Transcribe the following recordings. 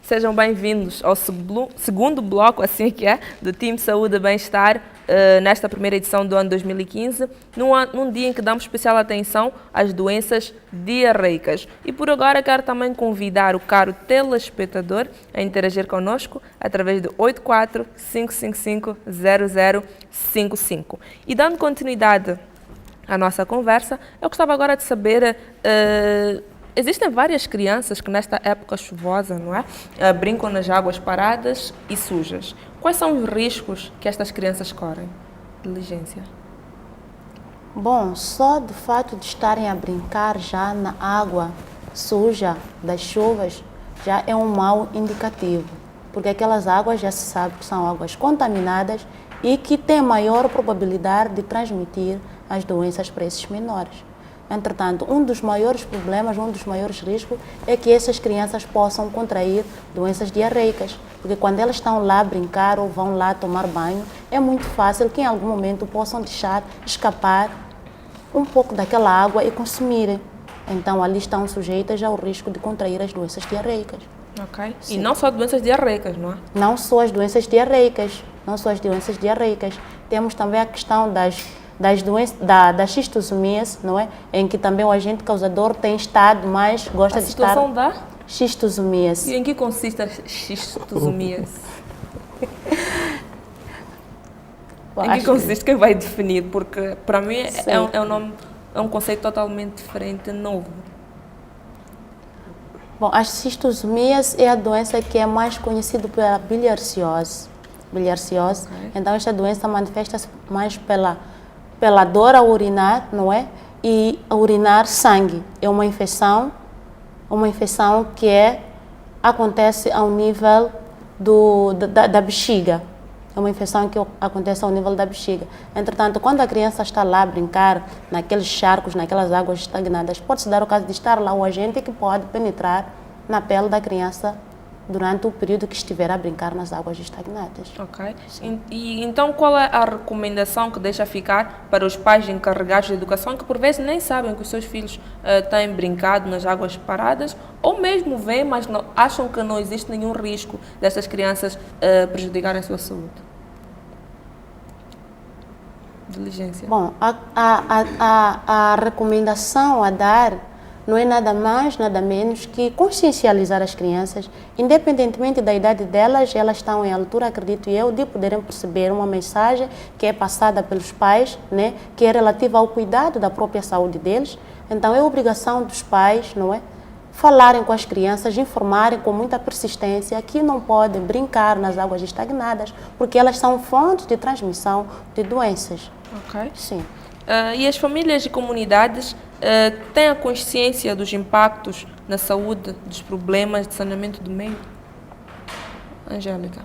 Sejam bem-vindos ao segundo bloco, assim que é, do Time Saúde e Bem-Estar, nesta primeira edição do ano 2015, num dia em que damos especial atenção às doenças diarreicas. E por agora quero também convidar o caro telespectador a interagir connosco através do 84-555-0055. E dando continuidade à nossa conversa, eu gostava agora de saber... Existem várias crianças que nesta época chuvosa, não é? Brincam nas águas paradas e sujas. Quais são os riscos que estas crianças correm? Diligência. Bom, só do fato de estarem a brincar já na água suja das chuvas já é um mau indicativo, porque aquelas águas já se sabe que são águas contaminadas e que têm maior probabilidade de transmitir as doenças para esses menores. Entretanto, um dos maiores problemas, um dos maiores riscos é que essas crianças possam contrair doenças diarreicas, porque quando elas estão lá a brincar ou vão lá tomar banho, é muito fácil que em algum momento possam deixar escapar um pouco daquela água e consumirem. Então, ali estão sujeitas ao risco de contrair as doenças diarreicas. Ok. Sim. E não só doenças diarreicas, não é? Não só as doenças diarreicas, Temos também a questão das doenças, da xistosomia, não é? Em que também o agente causador tem estado mais, gosta de estar... A situação da? Xistosomia. E em que consiste a xistosomia? Em que consiste? Quem vai definir? Porque para mim é um conceito totalmente diferente, novo. Bom, a xistosomia é a doença que é mais conhecida pela bilharciose. Okay. Então, esta doença manifesta-se mais pela dor ao urinar, não é? E a urinar sangue. É uma infecção que acontece ao nível da bexiga. É uma infecção que acontece ao nível da bexiga. Entretanto, quando a criança está lá a brincar naqueles charcos, naquelas águas estagnadas, pode-se dar o caso de estar lá o agente que pode penetrar na pele da criança durante o período que estiver a brincar nas águas estagnadas. Ok. E então qual é a recomendação que deixa ficar para os pais encarregados de educação que por vezes nem sabem que os seus filhos têm brincado nas águas paradas ou mesmo veem, mas não, acham que não existe nenhum risco dessas crianças prejudicarem a sua saúde? Diligência. Bom, a recomendação a dar não é nada mais, nada menos que consciencializar as crianças, independentemente da idade delas, elas estão em altura, acredito eu, de poderem perceber uma mensagem que é passada pelos pais, né, que é relativa ao cuidado da própria saúde deles. Então é obrigação dos pais, não é, falarem com as crianças, informarem com muita persistência que não podem brincar nas águas estagnadas, porque elas são fontes de transmissão de doenças. Ok. Sim. E as famílias e comunidades têm a consciência dos impactos na saúde, dos problemas de saneamento do meio? Angélica.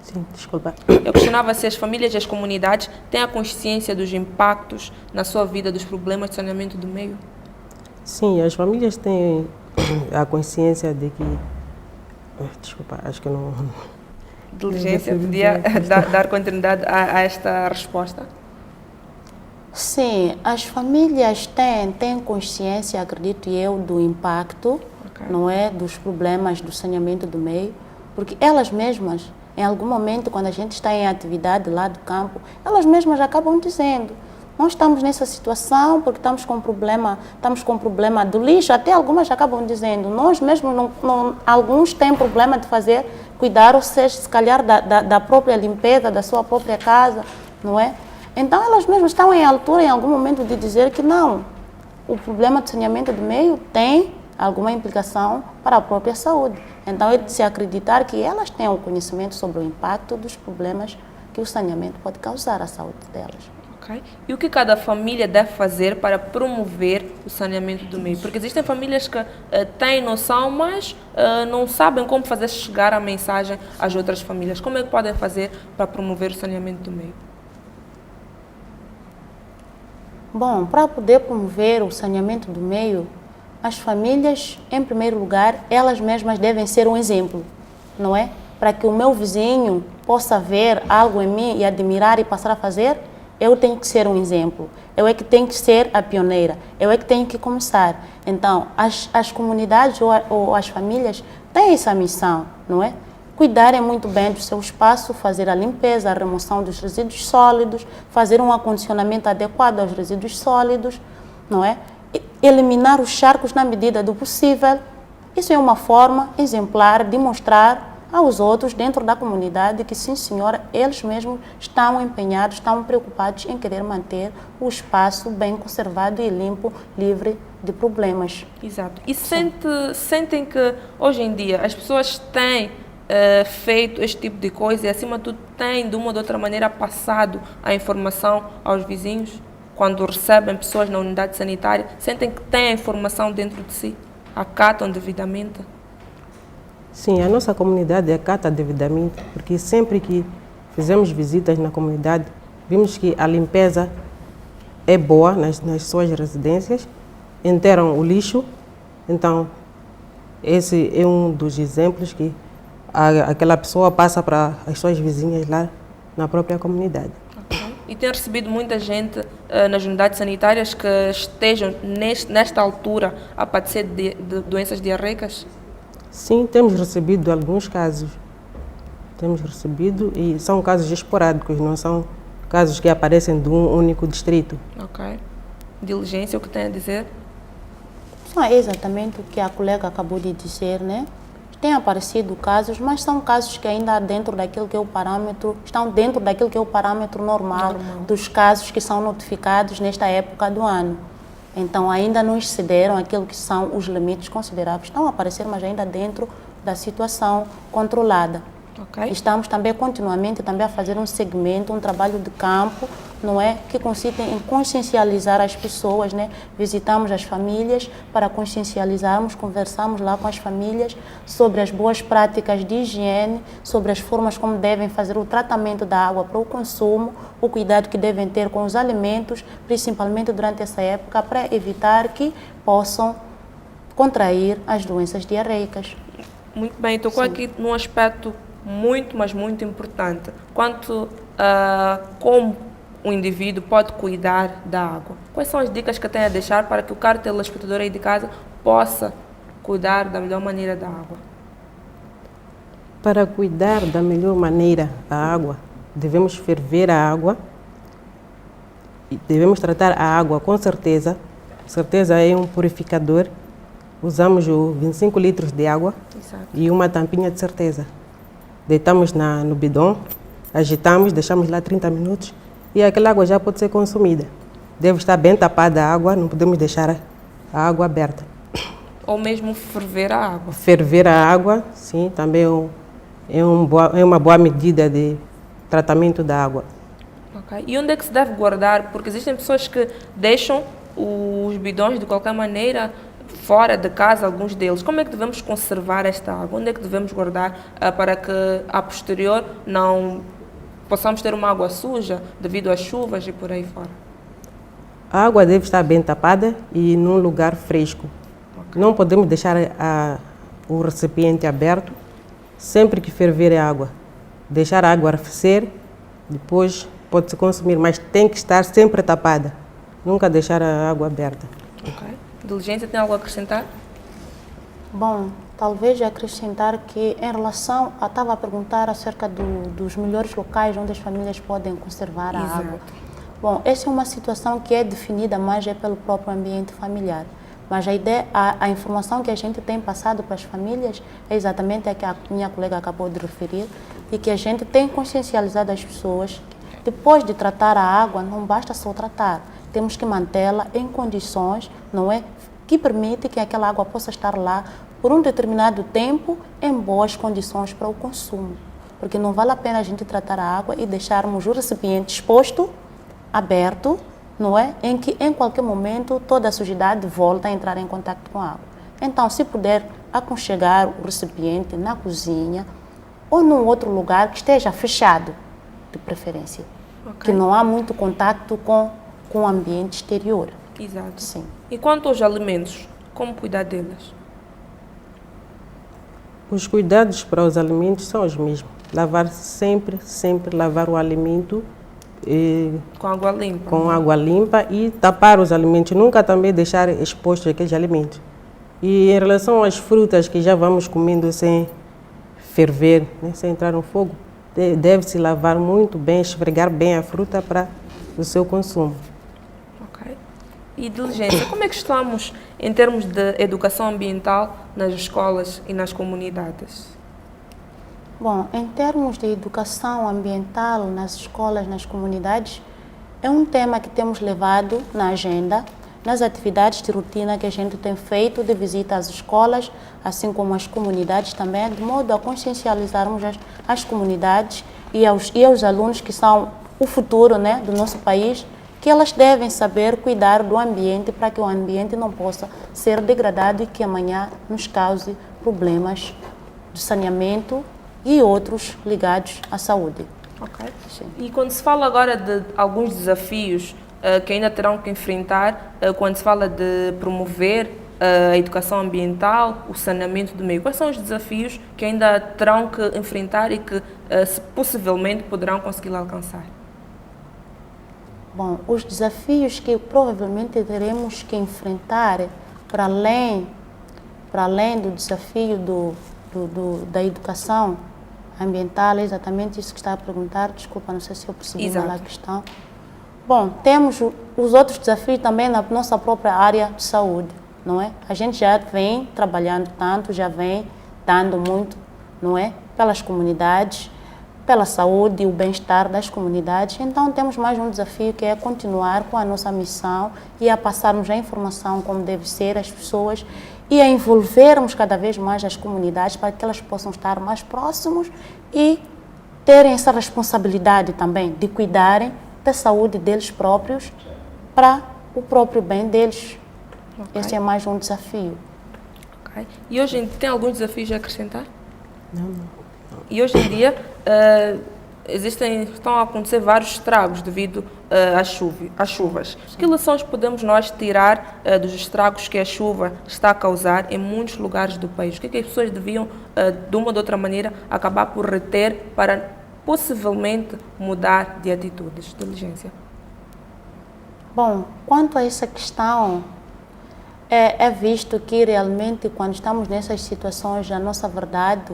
Sim, desculpa. Eu questionava se as famílias e as comunidades têm a consciência dos impactos na sua vida, dos problemas de saneamento do meio? Sim, as famílias têm a consciência de que... Desculpa, acho que eu não... Diligência, podia dar continuidade a esta resposta? Sim, as famílias têm consciência, acredito eu, do impacto, não é, dos problemas do saneamento do meio, porque elas mesmas, em algum momento, quando a gente está em atividade lá do campo, elas mesmas acabam dizendo: nós estamos nessa situação porque estamos com problema do lixo. Até algumas acabam dizendo: nós mesmos, alguns têm problema de cuidar, ou seja, se calhar da própria limpeza, da sua própria casa, não é? Então, elas mesmas estão em altura, em algum momento, de dizer que não, o problema de saneamento do meio tem alguma implicação para a própria saúde. Então, é de se acreditar que elas têm o conhecimento sobre o impacto dos problemas que o saneamento pode causar à saúde delas. Okay. E o que cada família deve fazer para promover o saneamento do meio? Porque existem famílias que têm noção, mas não sabem como fazer chegar a mensagem às outras famílias. Como é que podem fazer para promover o saneamento do meio? Bom, para poder promover o saneamento do meio, as famílias, em primeiro lugar, elas mesmas devem ser um exemplo, não é? Para que o meu vizinho possa ver algo em mim e admirar e passar a fazer, eu tenho que ser um exemplo. Eu é que tenho que ser a pioneira. Eu é que tenho que começar. Então, as comunidades ou as famílias têm essa missão, não é? Cuidarem muito bem do seu espaço, fazer a limpeza, a remoção dos resíduos sólidos, fazer um acondicionamento adequado aos resíduos sólidos, não é? E eliminar os charcos na medida do possível. Isso é uma forma exemplar de mostrar aos outros dentro da comunidade que sim, senhora, eles mesmos estão empenhados, estão preocupados em querer manter o espaço bem conservado e limpo, livre de problemas. Exato. E sentem que hoje em dia as pessoas têm feito este tipo de coisa e, acima de tudo, têm de uma ou de outra maneira passado a informação aos vizinhos? Quando recebem pessoas na unidade sanitária, sentem que têm a informação dentro de si? Acatam devidamente? Sim, a nossa comunidade acata devidamente, porque sempre que fizemos visitas na comunidade, vimos que a limpeza é boa nas suas residências, enterram o lixo. Então, esse é um dos exemplos que aquela pessoa passa para as suas vizinhas lá na própria comunidade. Okay. E tem recebido muita gente nas unidades sanitárias que estejam nesta altura a padecer de doenças diarreicas? Sim, temos recebido alguns casos. Temos recebido e são casos esporádicos, não são casos que aparecem de um único distrito. Ok. Diligência, o que tem a dizer? Não é exatamente o que a colega acabou de dizer, né? Tem aparecido casos, mas são casos que ainda dentro daquilo que é o parâmetro, estão dentro daquilo que é o parâmetro normal dos casos que são notificados nesta época do ano. Então, ainda não excederam aquilo que são os limites consideráveis. Estão a aparecer, mas ainda dentro da situação controlada. Okay. Estamos também continuamente também a fazer um segmento, um trabalho de campo, não é, que consiste em consciencializar as pessoas, né? Visitamos as famílias para consciencializarmos, conversamos lá com as famílias sobre as boas práticas de higiene, sobre as formas como devem fazer o tratamento da água para o consumo, o cuidado que devem ter com os alimentos, principalmente durante essa época, para evitar que possam contrair as doenças diarreicas. Muito bem, tocou aqui num aspecto muito, mas muito importante, quanto como o indivíduo pode cuidar da água. Quais são as dicas que tem a deixar para que o caro telespectador aí de casa possa cuidar da melhor maneira da água? Para cuidar da melhor maneira a água, devemos ferver a água e devemos tratar a água com certeza. Certeza é um purificador. Usamos 25 litros de água. Exato. E uma tampinha de certeza. Deitamos no bidão, agitamos, deixamos lá 30 minutos e aquela água já pode ser consumida. Deve estar bem tapada a água, não podemos deixar a água aberta. Ou mesmo ferver a água. Ferver a água, sim, também é uma boa medida de tratamento da água. Okay. E onde é que se deve guardar? Porque existem pessoas que deixam os bidões de qualquer maneira fora de casa, alguns deles. Como é que devemos conservar esta água? Onde é que devemos guardar para que, a posterior, não possamos ter uma água suja devido às chuvas e por aí fora? A água deve estar bem tapada e num lugar fresco. Okay. Não podemos deixar o recipiente aberto sempre que ferver a água. Deixar a água arrefecer, depois pode-se consumir, mas tem que estar sempre tapada. Nunca deixar a água aberta. Okay. Diligência, tem algo a acrescentar? Bom, talvez acrescentar que em relação, eu estava a perguntar acerca dos melhores locais onde as famílias podem conservar a água. Bom, essa é uma situação que é definida mais pelo próprio ambiente familiar. Mas a ideia, a informação que a gente tem passado para as famílias é exatamente a que a minha colega acabou de referir e que a gente tem consciencializado as pessoas. Depois de tratar a água, não basta só tratar. Temos que mantê-la em condições, não é, que permite que aquela água possa estar lá por um determinado tempo em boas condições para o consumo. Porque não vale a pena a gente tratar a água e deixarmos o recipiente exposto, aberto, não é, em que em qualquer momento toda a sujidade volta a entrar em contato com a água. Então, se puder aconchegar o recipiente na cozinha ou num outro lugar que esteja fechado, de preferência, que não há muito contato com o ambiente exterior. Exato. Sim. E quanto aos alimentos, como cuidar deles? Os cuidados para os alimentos são os mesmos. Lavar sempre lavar o alimento com água limpa. Com água limpa e tapar os alimentos. Nunca também deixar expostos aqueles alimentos. E em relação às frutas que já vamos comendo sem ferver, né? Sem entrar no fogo. Deve-se lavar muito bem, esfregar bem a fruta para o seu consumo. Ok. E diligência, como é que estamos em termos de educação ambiental nas escolas e nas comunidades? Bom, em termos de educação ambiental nas escolas, nas comunidades, é um tema que temos levado na agenda, nas atividades de rotina que a gente tem feito de visita às escolas, assim como às comunidades também, de modo a consciencializarmos as comunidades e aos alunos que são o futuro, né, do nosso país, que elas devem saber cuidar do ambiente para que o ambiente não possa ser degradado e que amanhã nos cause problemas de saneamento e outros ligados à saúde. Ok. E quando se fala agora de alguns desafios que ainda terão que enfrentar, quando se fala de promover a educação ambiental, o saneamento do meio, quais são os desafios que ainda terão que enfrentar e que possivelmente poderão conseguir alcançar? Bom, os desafios que provavelmente teremos que enfrentar para além do desafio da educação ambiental, é exatamente isso que está a perguntar. Desculpa, não sei se eu percebi mal a questão. Bom, temos os outros desafios também na nossa própria área de saúde, não é? A gente já vem trabalhando tanto, já vem dando muito, não é? Pelas comunidades, pela saúde e o bem-estar das comunidades. Então, temos mais um desafio que é continuar com a nossa missão e a passarmos a informação como deve ser às pessoas e a envolvermos cada vez mais as comunidades para que elas possam estar mais próximos e terem essa responsabilidade também de cuidarem da saúde deles próprios para o próprio bem deles. Okay. Esse é mais um desafio. Okay. E hoje em dia, tem alguns desafios a acrescentar? Não. E hoje em dia estão a acontecer vários estragos devido às chuvas. Que lições podemos nós tirar dos estragos que a chuva está a causar em muitos lugares do país? O que as pessoas deviam, de uma ou de outra maneira, acabar por reter para possivelmente mudar de atitudes? Diligência. Bom, quanto a essa questão, é visto que realmente quando estamos nessas situações, a nossa verdade,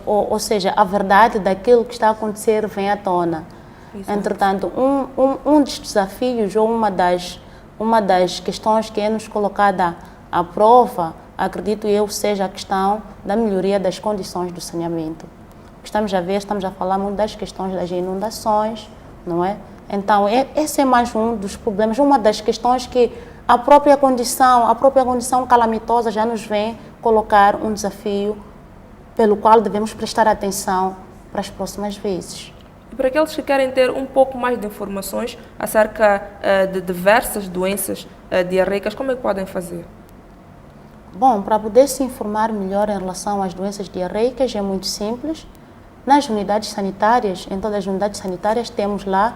ou seja, a verdade daquilo que está a acontecer vem à tona. Exato. Entretanto, um dos desafios ou uma das questões que é nos colocada à prova, acredito eu, seja a questão da melhoria das condições do saneamento. Estamos a falar muito das questões das inundações, não é? Então, esse é mais um dos problemas, uma das questões que a própria condição calamitosa já nos vem colocar um desafio pelo qual devemos prestar atenção para as próximas vezes. E para aqueles que querem ter um pouco mais de informações acerca de diversas doenças diarreicas, como é que podem fazer? Bom, para poder se informar melhor em relação às doenças diarreicas é muito simples. Nas unidades sanitárias, em todas as unidades sanitárias, temos lá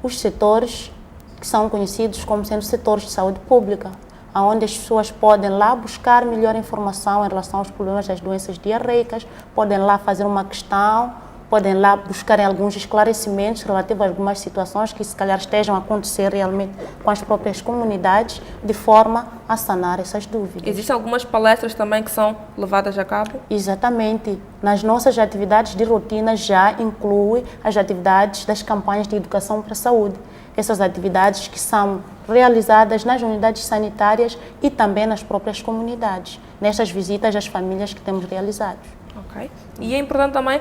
os setores que são conhecidos como sendo setores de saúde pública, onde as pessoas podem lá buscar melhor informação em relação aos problemas das doenças diarreicas, podem lá fazer uma questão, podem lá buscar alguns esclarecimentos relativos a algumas situações que se calhar estejam a acontecer realmente com as próprias comunidades, de forma a sanar essas dúvidas. Existem algumas palestras também que são levadas a cabo? Exatamente. Nas nossas atividades de rotina já inclui as atividades das campanhas de educação para a saúde. Essas atividades que são realizadas nas unidades sanitárias e também nas próprias comunidades, nestas visitas às famílias que temos realizado. Ok. E é importante também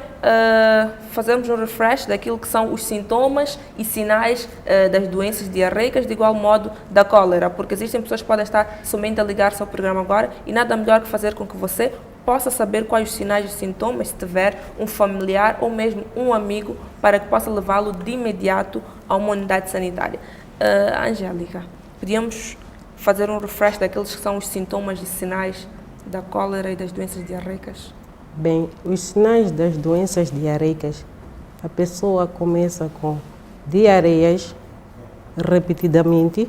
fazermos um refresh daquilo que são os sintomas e sinais das doenças diarreicas, de igual modo da cólera, porque existem pessoas que podem estar somente a ligar-se ao programa agora e nada melhor que fazer com que você possa saber quais os sinais e sintomas, se tiver um familiar ou mesmo um amigo, para que possa levá-lo de imediato a uma unidade sanitária. Angélica, podíamos fazer um refresh daqueles que são os sintomas e sinais da cólera e das doenças diarreicas? Bem, os sinais das doenças diarreicas, a pessoa começa com diarreias repetidamente,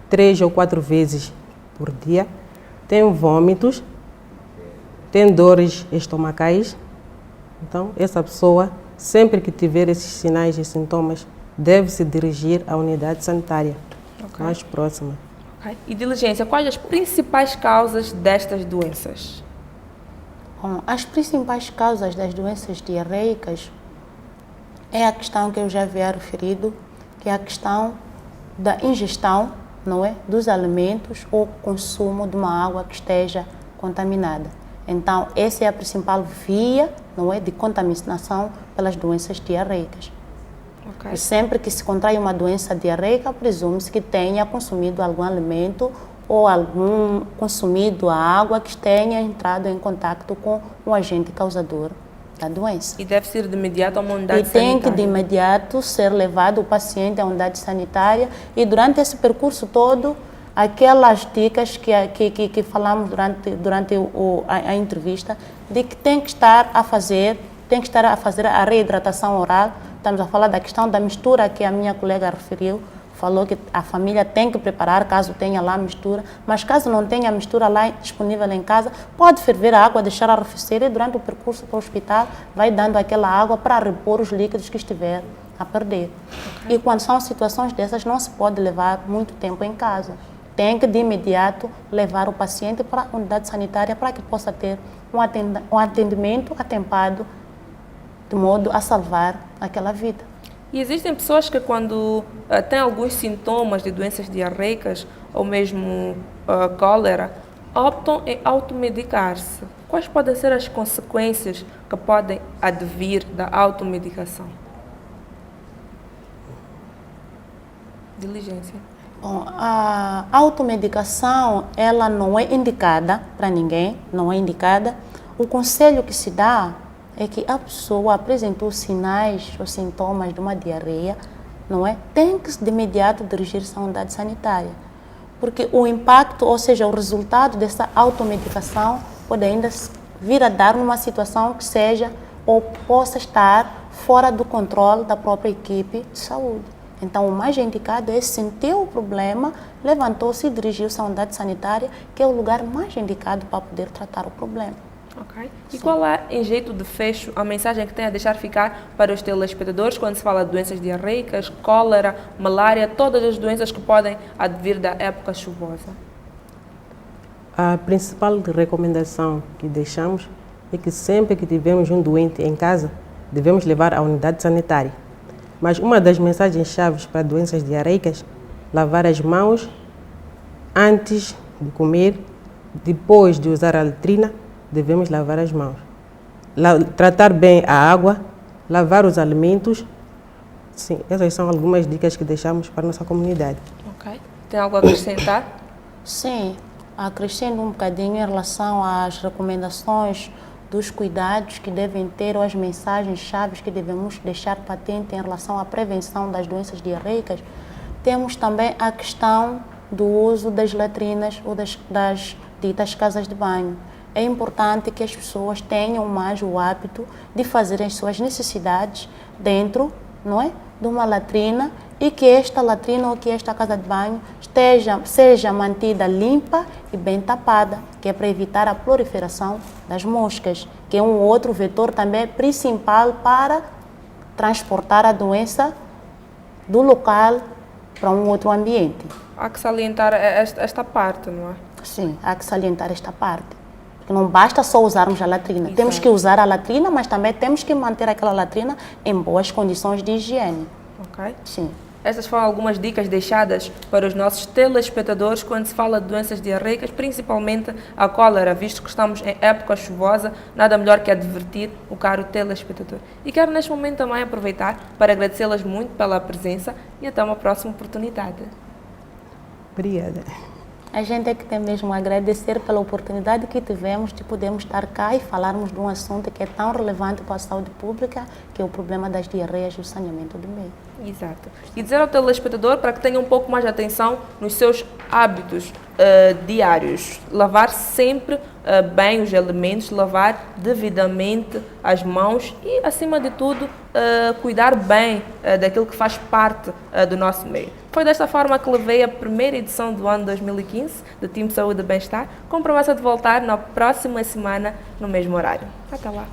3 ou 4 vezes por dia, tem vômitos, tem dores estomacais. Então, essa pessoa, sempre que tiver esses sinais e sintomas, deve se dirigir à unidade sanitária mais próxima. Okay. E diligência, quais as principais causas destas doenças? Bom, as principais causas das doenças diarreicas é a questão que eu já havia referido, que é a questão da ingestão, não é, dos alimentos ou consumo de uma água que esteja contaminada. Então, essa é a principal via, não é, de contaminação pelas doenças diarreicas. Ok. E sempre que se contrai uma doença diarreica, presume-se que tenha consumido algum alimento ou consumido a água que tenha entrado em contato com o agente causador da doença. E deve ser de imediato a uma unidade E tem sanitária. que de imediato ser levado o paciente à unidade sanitária e durante esse percurso todo, aquelas dicas que falamos durante a entrevista, de que tem que estar a fazer a reidratação oral. Estamos a falar da questão da mistura que a minha colega referiu, falou que a família tem que preparar caso tenha lá mistura, mas caso não tenha mistura lá disponível em casa, pode ferver a água, deixar arrefecer e durante o percurso para o hospital vai dando aquela água para repor os líquidos que estiver a perder. Okay. E quando são situações dessas, não se pode levar muito tempo em casa. Tem que de imediato levar o paciente para a unidade sanitária para que possa ter um atendimento atempado de modo a salvar aquela vida. E existem pessoas que quando têm alguns sintomas de doenças diarreicas ou mesmo cólera, optam em automedicar-se. Quais podem ser as consequências que podem advir da automedicação? Diligência. Bom, a automedicação, ela não é indicada para ninguém, não é indicada. O conselho que se dá é que a pessoa apresentou sinais ou sintomas de uma diarreia, não é? Tem que de imediato dirigir-se à unidade sanitária. Porque o impacto, ou seja, o resultado dessa automedicação pode ainda vir a dar numa situação que seja ou possa estar fora do controle da própria equipe de saúde. Então, o mais indicado é sentir o problema, levantou-se e dirigiu-se à unidade sanitária, que é o lugar mais indicado para poder tratar o problema. Ok. E qual é, em jeito de fecho, a mensagem que tem a deixar ficar para os telespectadores quando se fala de doenças diarreicas, cólera, malária, todas as doenças que podem advir da época chuvosa? A principal recomendação que deixamos é que sempre que tivermos um doente em casa, devemos levar à unidade sanitária. Mas uma das mensagens chaves para doenças diarreicas, lavar as mãos antes de comer, depois de usar a latrina, devemos lavar as mãos. Tratar bem a água, lavar os alimentos. Sim, essas são algumas dicas que deixamos para a nossa comunidade. Ok. Tem algo a acrescentar? Sim, acrescento um bocadinho em relação às recomendações dos cuidados que devem ter ou as mensagens chaves que devemos deixar patente em relação à prevenção das doenças diarreicas. Temos também a questão do uso das latrinas ou das ditas casas de banho. É importante que as pessoas tenham mais o hábito de fazer as suas necessidades dentro, não é, de uma latrina e que esta latrina ou que esta casa de banho seja mantida limpa e bem tapada, que é para evitar a proliferação das moscas, que é um outro vetor também principal para transportar a doença do local para um outro ambiente. Há que salientar esta parte, não é? Sim, há que salientar esta parte. Não basta só usarmos a latrina. Exato. Temos que usar a latrina, mas também temos que manter aquela latrina em boas condições de higiene. Ok. Sim. Estas foram algumas dicas deixadas para os nossos telespectadores quando se fala de doenças diarreicas, principalmente a cólera, visto que estamos em época chuvosa, nada melhor que advertir o caro telespectador. E quero neste momento também aproveitar para agradecê-las muito pela presença e até uma próxima oportunidade. Obrigada. A gente é que tem mesmo a agradecer pela oportunidade que tivemos de podermos estar cá e falarmos de um assunto que é tão relevante para a saúde pública, que é o problema das diarreias e o saneamento do meio. Exato. E dizer ao telespectador para que tenha um pouco mais de atenção nos seus hábitos diários. Lavar sempre bem os alimentos, lavar devidamente as mãos e, acima de tudo, cuidar bem daquilo que faz parte do nosso meio. Foi desta forma que levei a primeira edição do ano 2015 do Time Saúde e Bem-Estar, com promessa de voltar na próxima semana no mesmo horário. Até lá!